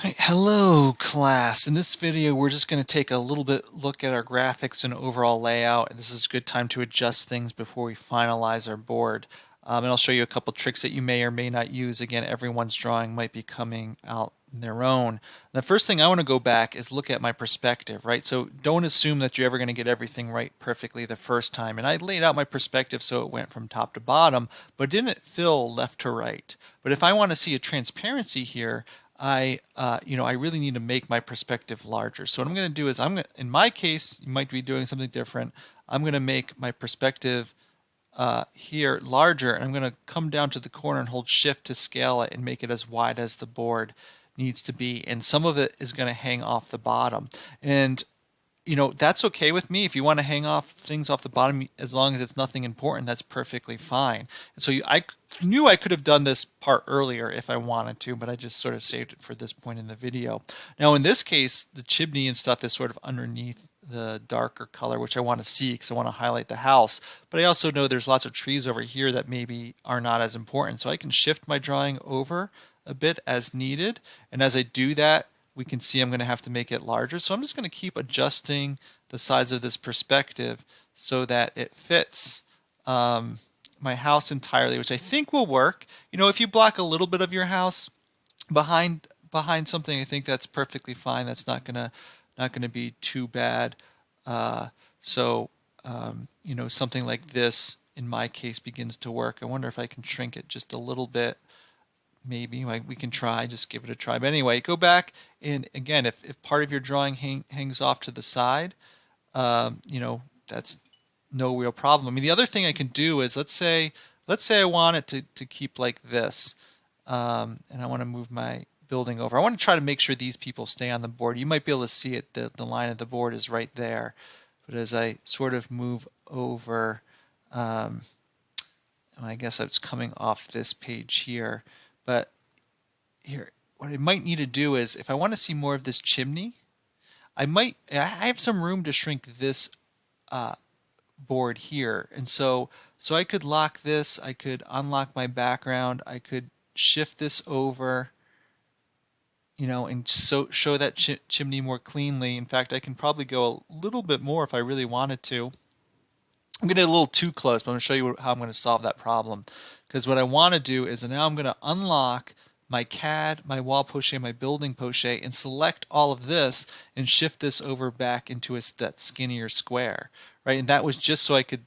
Hi, hello class. In this video we're just going to take a little bit look at our graphics and overall layout, and this is a good time to adjust things before we finalize our board. And I'll show you a couple tricks that you may or may not use. Again, everyone's drawing might be coming out on their own. The first thing I want to go back is look at my perspective, right? So don't assume that you're ever going to get everything right perfectly the first time. And I laid out my perspective so it went from top to bottom, but didn't fill left to right. But if I want to see a transparency here, I really need to make my perspective larger. So what I'm going to do is in my case, you might be doing something different. I'm going to make my perspective here larger, and I'm going to come down to the corner and hold shift to scale it and make it as wide as the board needs to be. And some of it is going to hang off the bottom. And that's okay with me. If you want to hang off things off the bottom, as long as it's nothing important, that's perfectly fine. And so I knew I could have done this part earlier if I wanted to, but I just sort of saved it for this point in the video. Now, in this case, the chimney and stuff is sort of underneath the darker color, which I want to see because I want to highlight the house. But I also know there's lots of trees over here that maybe are not as important. So I can shift my drawing over a bit as needed. And as I do that, we can see I'm going to have to make it larger. So I'm just going to keep adjusting the size of this perspective so that it fits my house entirely, which I think will work. If you block a little bit of your house behind something, I think that's perfectly fine. That's not gonna be too bad. So something like this in my case begins to work. I wonder if I can shrink it just a little bit. Maybe like we can try, just give it a try. But anyway, go back and again, if part of your drawing hangs off to the side, that's no real problem. I mean, the other thing I can do is let's say I want it to keep like this, and I want to move my building over. I want to try to make sure these people stay on the board. You might be able to see it. The line of the board is right there, but as I sort of move over, um, I guess I was coming off this page here, but here, what I might need to do is if I want to see more of this chimney, I have some room to shrink this uh, board here. And so I could lock this, I could unlock my background, I could shift this over, and so show that chimney more cleanly. In fact, I can probably go a little bit more if I really wanted to. I'm getting a little too close, but I'm going to show you how I'm going to solve that problem. Because what I want to do is now I'm going to unlock my CAD, my wall poche, my building poche, and select all of this and shift this over back into that skinnier square, right? And that was just so I could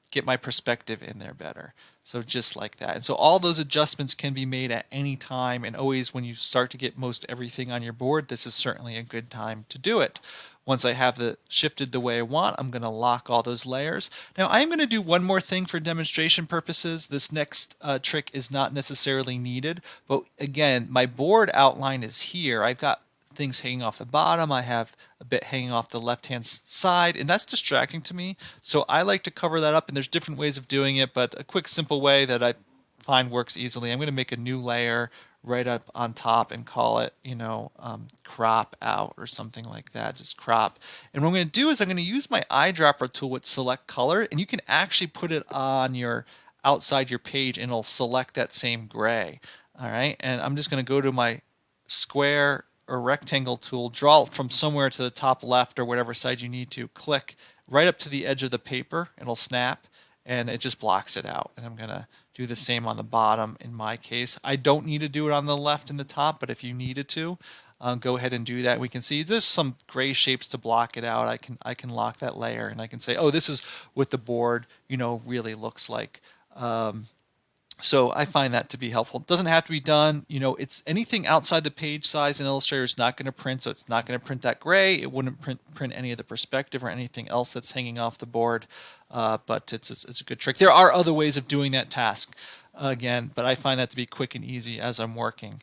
get my perspective in there better. So just like that. And so all those adjustments can be made at any time, and always when you start to get most everything on your board, this is certainly a good time to do it. Once I have it shifted the way I want, I'm going to lock all those layers. Now I'm going to do one more thing for demonstration purposes. This next trick is not necessarily needed, but again, my board outline is here. I've got things hanging off the bottom. I have a bit hanging off the left-hand side, and that's distracting to me. So I like to cover that up, and there's different ways of doing it, but a quick, simple way that I find works easily. I'm going to make a new layer right up on top and call it, crop out or something like that, just crop. And what I'm going to do is I'm going to use my eyedropper tool with select color, and you can actually put it on your outside your page and it'll select that same gray. All right, and I'm just going to go to my square or rectangle tool, draw it from somewhere to the top left or whatever side you need to, click right up to the edge of the paper, it'll snap, and it just blocks it out. And I'm going to do the same on the bottom in my case. I don't need to do it on the left and the top, but if you needed to, go ahead and do that. We can see there's some gray shapes to block it out. I can lock that layer, and I can say, oh, this is what the board really looks like. So I find that to be helpful. It doesn't have to be done. It's anything outside the page size in Illustrator is not going to print, so it's not going to print that gray. It wouldn't print any of the perspective or anything else that's hanging off the board, but it's a good trick. There are other ways of doing that task, again, but I find that to be quick and easy as I'm working.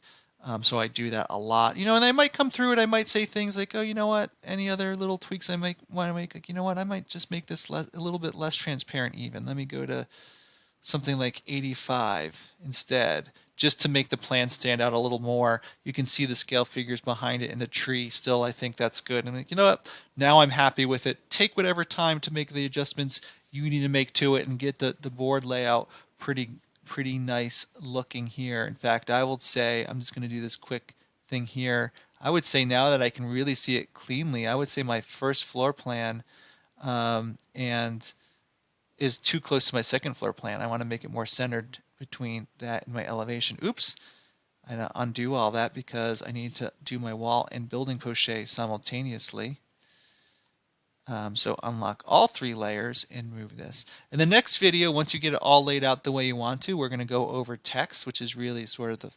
So I do that a lot. And I might come through it. I might say things like, oh, you know what? Any other little tweaks I might want to make? Like, you know what? I might just make this a little bit less transparent even. Let me go to something like 85 instead, just to make the plan stand out a little more. You can see the scale figures behind it in the tree still. I think that's good. And I'm like, you know what? Now I'm happy with it. Take whatever time to make the adjustments you need to make to it and get the board layout pretty nice looking here. In fact, I will say, I'm just going to do this quick thing here, I would say now that I can really see it cleanly, I would say my first floor plan and is too close to my second floor plan. I want to make it more centered between that and my elevation. Oops, I undo all that because I need to do my wall and building crochet simultaneously. So unlock all 3 layers and move this. In the next video, once you get it all laid out the way you want to, we're going to go over text, which is really sort of the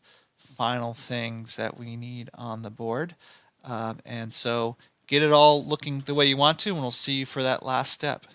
final things that we need on the board. And so get it all looking the way you want to, and we'll see you for that last step.